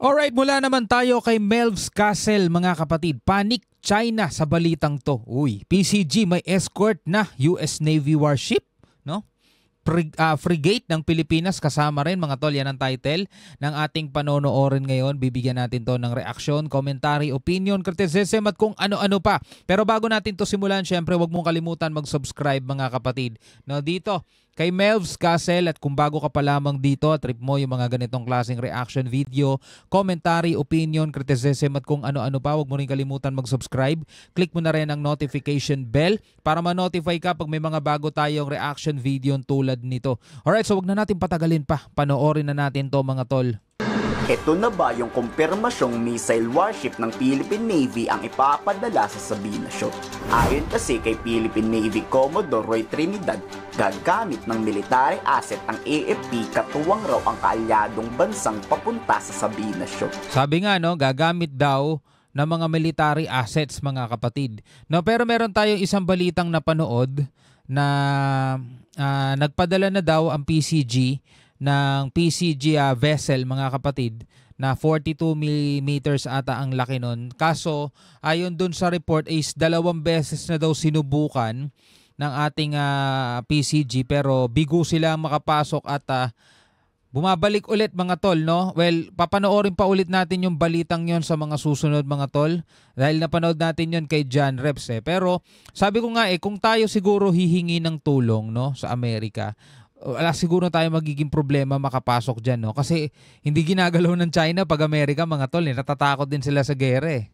Alright, mula naman tayo kay Melvs Castle mga kapatid. Panic China sa balitang to. Uy, PCG may escort na US Navy warship, no? Frigate ng Pilipinas kasama rin mga tol. Yan ang title ng ating panonoorin ngayon. Bibigyan natin to ng reaksyon, commentary, opinion, criticism at kung ano-ano pa. Pero bago natin to simulan, syempre huwag mong kalimutan mag-subscribe mga kapatid. No, dito kay Melvs Castle, at kung bago ka pa lamang dito, trip mo yung mga ganitong klaseng reaction video, commentary, opinion, criticism at kung ano-ano pa, huwag mo rin kalimutan mag-subscribe. Click mo na rin ang notification bell para ma-notify ka pag may mga bago tayong reaction video tulad nito. Alright, so huwag na natin patagalin pa. Panoorin na natin to mga tol. Ito na ba yung kumpirmasyong missile warship ng Philippine Navy ang ipapadala sa Sabina Shoal? Ayon kasi kay Philippine Navy Commodore Roy Trinidad, gagamit ng military asset ang AFP katuwang raw ang kaalyadong bansang papunta sa Sabina Shoal. Sabi nga no, gagamit daw ng mga military assets mga kapatid. No, pero meron tayong isang balitang napanood na nagpadala na daw ang PCG ng PCG vessel mga kapatid na 42 meters ata ang laki nun. Kaso ayon dun sa report is 2 beses na daw sinubukan ng ating PCG pero bigo sila makapasok at bumabalik ulit mga tol, no? Well, papanoorin pa ulit natin yung balitang yon sa mga susunod mga tol dahil napanood natin yon kay John Reps Pero sabi ko nga kung tayo siguro hihingi ng tulong, no, sa Amerika, wala siguro tayo magiging problema makapasok dyan, no? Kasi hindi ginagalaw ng China pag Amerika mga tol, natatakot din sila sa gere.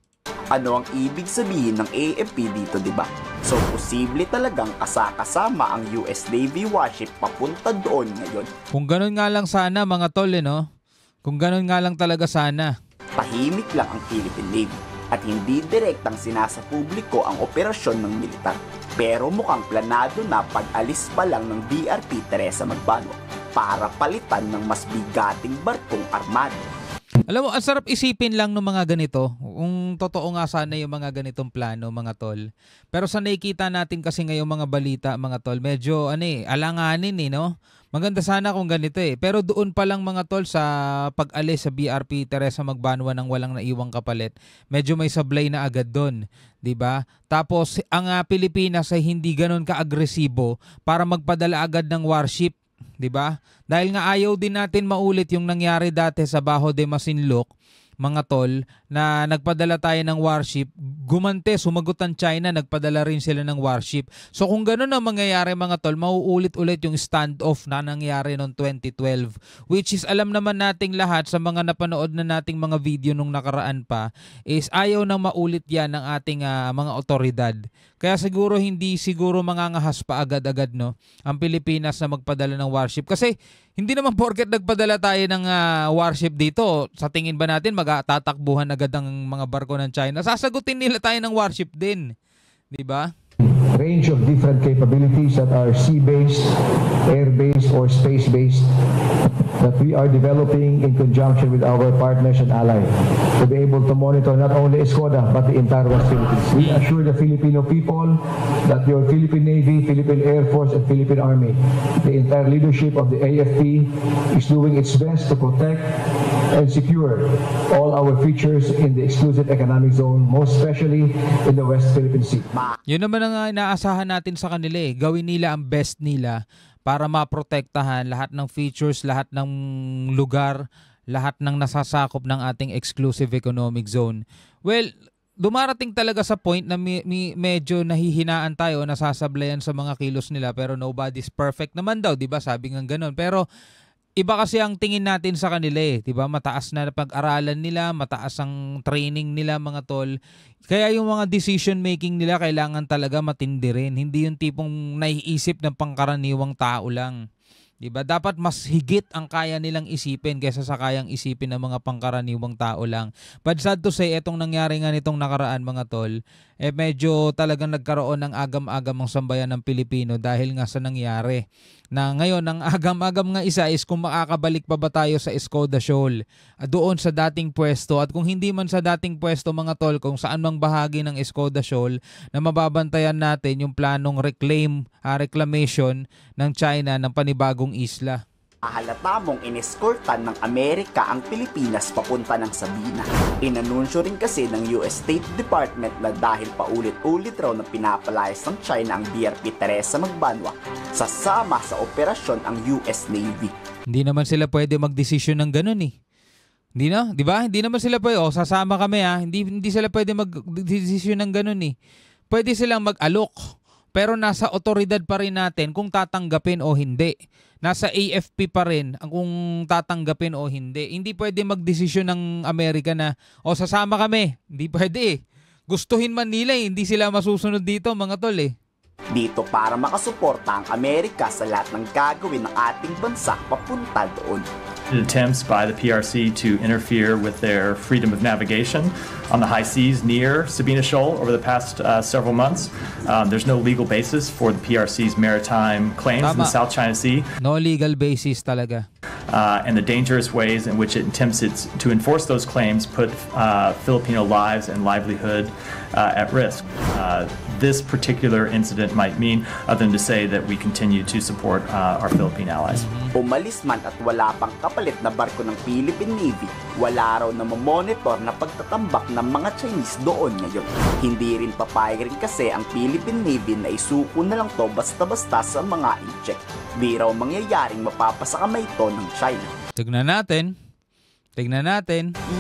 Ano ang ibig sabihin ng AFP dito, di ba? So, posible talagang kasama ang US Navy warship papunta doon ngayon. Kung ganun nga lang sana mga tol, no? Kung ganun nga lang talaga sana. Tahimik lang ang Philippine Navy at hindi direktang sinasa publiko ang operasyon ng militar. Pero mukhang planado na pag-alis pa lang ng BRP Teresa Magbanua para palitan ng mas bigating barkong armado. Alam mo, ang sarap isipin lang ng mga ganito. Kung totoo nga sana yung mga ganitong plano, mga tol. Pero sa nakikita natin kasi ngayong mga balita, mga tol, medyo alanganin no? Maganda sana kung ganito Pero doon pa lang mga tol sa pag-alis sa BRP Teresa Magbanua ng walang naiwang kapalit, medyo may sablay na agad doon. 'Di ba? Tapos ang Pilipinas ay hindi ganoon ka-agresibo para magpadala agad ng warship. 'Di ba? Dahil nga ayaw din natin maulit yung nangyari dati sa Bajo de Masinloc, mga tol, na nagpadala tayo ng warship, gumante, sumagot ang China, nagpadala rin sila ng warship. So kung gano'n ang mangyayari mga tol, mauulit-ulit yung standoff na nangyari noong 2012. Which is alam naman nating lahat sa mga napanood na nating mga video nung nakaraan pa, is ayaw nang maulit yan ng ating mga otoridad. Kaya hindi siguro mangangahas pa agad-agad no, ang Pilipinas na magpadala ng warship. Kasi hindi naman porket nagpadala tayo ng warship dito, sa tingin ba natin magtatakbuhan agad ang mga barko ng China? Sasagutin nila tayo ng warship din. Di ba? Range of different capabilities that are sea-based, air-based, or space-based that we are developing in conjunction with our partners and allies to be able to monitor not only Escoda but the entire West Philippines. We assure the Filipino people that your Philippine Navy, Philippine Air Force, and Philippine Army, the entire leadership of the AFP is doing its best to protect and secure all our features in the exclusive economic zone, most especially in the West Philippine Sea. Yun naman ang inaasahan natin sa kanila Gawin nila ang best nila para maprotektahan lahat ng features, lahat ng lugar, lahat ng nasasakop ng ating exclusive economic zone. Well, dumarating talaga sa point na medyo nahihinaan tayo, nasasablayan sa mga kilos nila, pero nobody's perfect naman daw, 'di ba? Sabi nga ganoon. Pero iba kasi ang tingin natin sa kanila 'di ba? Mataas na pag-aralan nila, mataas ang training nila mga tol. Kaya yung mga decision making nila kailangan talaga matindi rin. Hindi yung tipong naiisip ng pangkaraniwang tao lang. 'Di ba? Dapat mas higit ang kaya nilang isipin kaysa sa kayang isipin ng mga pangkaraniwang tao lang. But sad to say, etong nangyari nga nitong nakaraan mga tol, medyo talagang nagkaroon ng agam-agam ang sambayan ng Pilipino dahil nga sa nangyari. Na ngayon, ang agam-agam nga isa is kung makakabalik pa ba tayo sa Escoda Shoal, doon sa dating pwesto. At kung hindi man sa dating pwesto mga tol, kung saan mang bahagi ng Escoda Shoal na mababantayan natin yung planong reclamation ng China ng panibagong isla. Halata mong ineskortan ng Amerika ang Pilipinas papunta ng Sabina. Inanunsyo rin kasi ng US State Department na dahil paulit-ulit raw na pinapalayas ng China ang BRP Teresa Magbanwa, sasama sa operasyon ang US Navy. Hindi naman sila pwede magdesisyon ng ganun eh. Hindi na, di ba? Hindi naman sila pwede, sasama kami ha. Hindi sila pwede magdesisyon ng ganun eh. Pwede silang mag-alok, pero nasa otoridad pa rin natin kung tatanggapin o hindi. Nasa AFP pa rin ang kung tatanggapin o hindi. Hindi pwede magdesisyon ng Amerika na, sasama kami. Hindi pwede eh. Gustuhin man nila eh, hindi sila masusunod dito mga tol eh. Dito para makasuporta ang Amerika sa lahat ng gagawin ng ating bansa papunta doon. Attempts by the PRC to interfere with their freedom of navigation on the high seas near Sabina Shoal over the past several months. There's no legal basis for the PRC's maritime claims in the South China Sea. No legal basis talaga. And the dangerous ways in which it attempts to enforce those claims put Filipino lives and livelihood at risk. This particular incident might mean other than to say that we continue to support our Philippine allies. Umalis man at wala pang kapalit na barko ng Philippine Navy, wala raw na mamonitor na pagtatambak ng mga Chinese doon ngayon. Hindi rin papayag rin kasi ang Philippine Navy na isuko na lang to basta-basta sa mga incheck. Di raw mangyayaring mapapasakamay ito ng China. Tignan natin.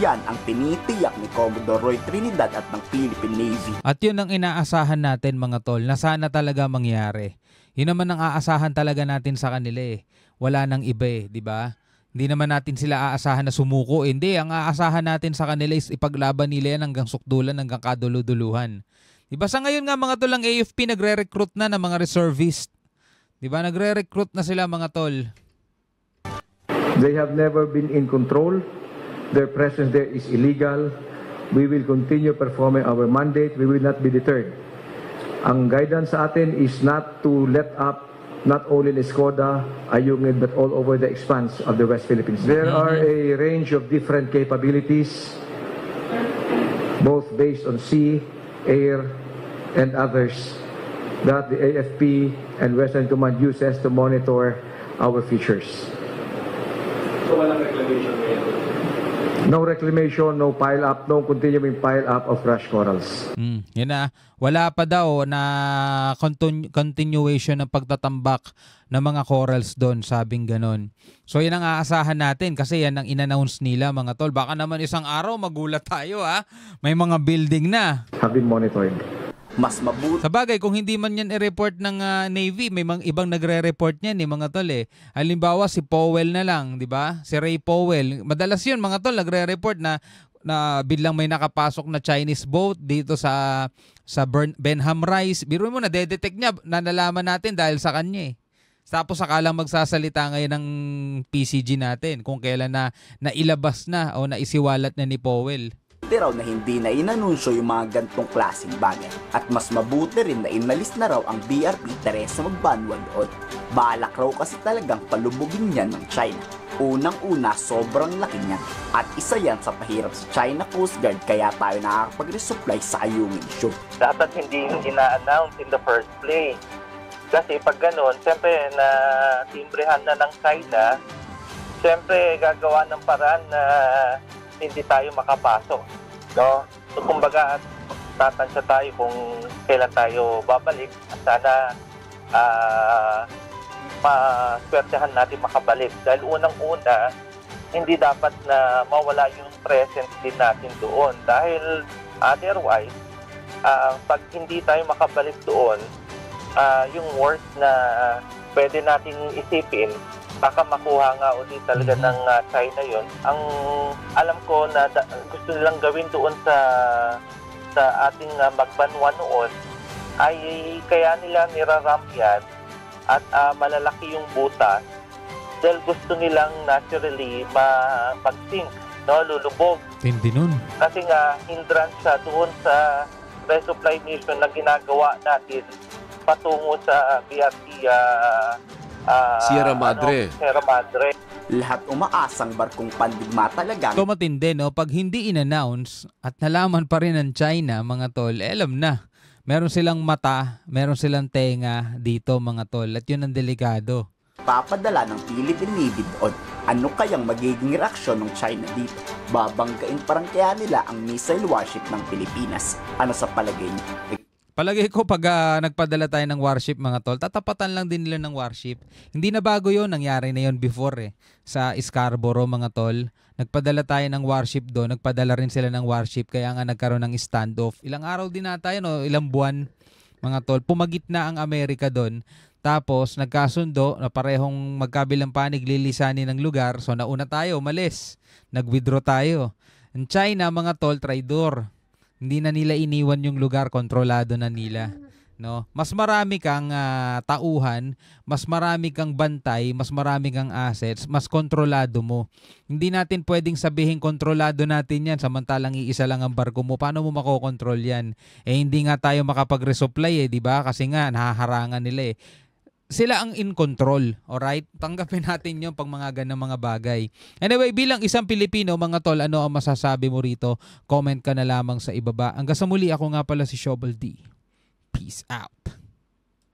Yan ang tinitiyak ni Commodore Roy Trinidad at ng Philippine Navy. At yun ang inaasahan natin mga tol, na sana talaga mangyari. Yun naman ang aasahan talaga natin sa kanila eh. Wala nang iba eh, di ba? Hindi naman natin sila aasahan na sumuko. Hindi, ang aasahan natin sa kanila is ipaglaban nila yan hanggang sukdulan, hanggang kaduluduluhan. Di ba sa ngayon nga mga tol, ang AFP nagre-recruit na ng mga reservist. Di ba? Nagre-recruit na sila mga tol. They have never been in control. Their presence there is illegal. We will continue performing our mandate. We will not be deterred. Ang guidance sa atin is not to let up not only in Escoda, Ayungin, but all over the expanse of the West Philippines. There are a range of different capabilities, both based on sea, air, and others, that the AFP and Western Command uses to monitor our features. So walang reclamation ngayon? No reclamation, no pile-up, no continuing pile-up of crushed corals. Yan na. Wala pa daw na continuation ng pagtatambak ng mga corals doon, sabing ganon. So yan ang aasahan natin kasi yan ang in-announce nila mga tol. Baka naman isang araw magulat tayo ha. May mga building na. Have been monitored. Mas mabuti. Sa bagay, kung hindi man yan i-report ng Navy, may mga ibang nagre-report niyan mga tol eh. Halimbawa si Powell na lang, di ba? Si Ray Powell. Madalas yun mga tol, nagre-report na biglang may nakapasok na Chinese boat dito sa Benham Rise. Biro mo na detect niya, nalalaman natin dahil sa kanya eh. Tapos sakalang magsasalita ngayon ng PCG natin kung kailan na nailabas na o naisiwalat na ni Powell. Raw na hindi na inanunsyo yung mga gantong klaseng bagay. At mas mabuti rin na inalis na raw ang BRP Teresa Magbanwa doon. Balak raw kasi talagang palubugin yan ng China. Unang-una, sobrang laki niya. At isa yan sa pahirap sa China Coast Guard kaya tayo nakakapag-resupply sa Ayungin Shoal. Dapat hindi ina-announce in the first place. Kasi pag ganun, siyempre na timbrehan na ng China, siyempre gagawa ng paraan na hindi tayo makapasok. No? So kumbaga, tatansya tayo kung kailan tayo babalik. Sana maswertehan natin makabalik. Dahil unang-una, hindi dapat na mawala yung presence din natin doon. Dahil otherwise, pag hindi tayo makabalik doon, yung worst na pwede nating isipin, baka makuha nga ulit talaga ng China yon. Ang alam ko na gusto nilang gawin doon sa ating Magbanwa noon ay kaya nila niraramp yan at malalaki yung butas dahil gusto nilang naturally mag-sink, no? Lulubog. Tindi nun. Kasi nga hindrance siya doon sa resupply mission na ginagawa natin patungo sa BRP Sierra Madre. Sierra Madre. Lahat umaasang barkong pandigma talaga. Ito matindi, no? Pag hindi in-announce at nalaman pa rin ng China, mga tol, alam na. Meron silang mata, meron silang tenga dito, mga tol. At yun ang delikado. ipapadala ng Philippine Navy doon. Ano kayang magiging reaksyon ng China dito? Babanggain parang kaya nila ang missile warship ng Pilipinas? Ano sa palagay niyo? Palagay ko pag nagpadala tayo ng warship mga tol, tatapatan lang din nila ng warship. Hindi na bago yun, nangyari na yun before sa Scarborough mga tol. Nagpadala tayo ng warship doon, nagpadala rin sila ng warship kaya nga nagkaroon ng standoff. Ilang araw din na tayo, no? Ilang buwan mga tol. Pumagit na ang Amerika doon. Tapos nagkasundo na parehong magkabilang panig lilisanin ng lugar. So nauna tayo, umalis. Nag-withdraw tayo. Ang China mga tol, traidor. Hindi na nila iniwan yung lugar, kontrolado na nila. No? Mas marami kang tauhan, mas marami kang bantay, mas marami kang assets, mas kontrolado mo. Hindi natin pwedeng sabihin kontrolado natin yan samantalang iisa lang ang barko mo. Paano mo makokontrol yan? Hindi nga tayo makapag-resupply di ba? Kasi nga nahaharangan nila Sila ang in control, alright? Tanggapin natin yung pag mga ganang mga bagay. Anyway, bilang isang Pilipino, mga tol, ano ang masasabi mo rito? Comment ka na lamang sa ibaba. Hanggang sa muli, ako nga pala si Shobal D. Peace out.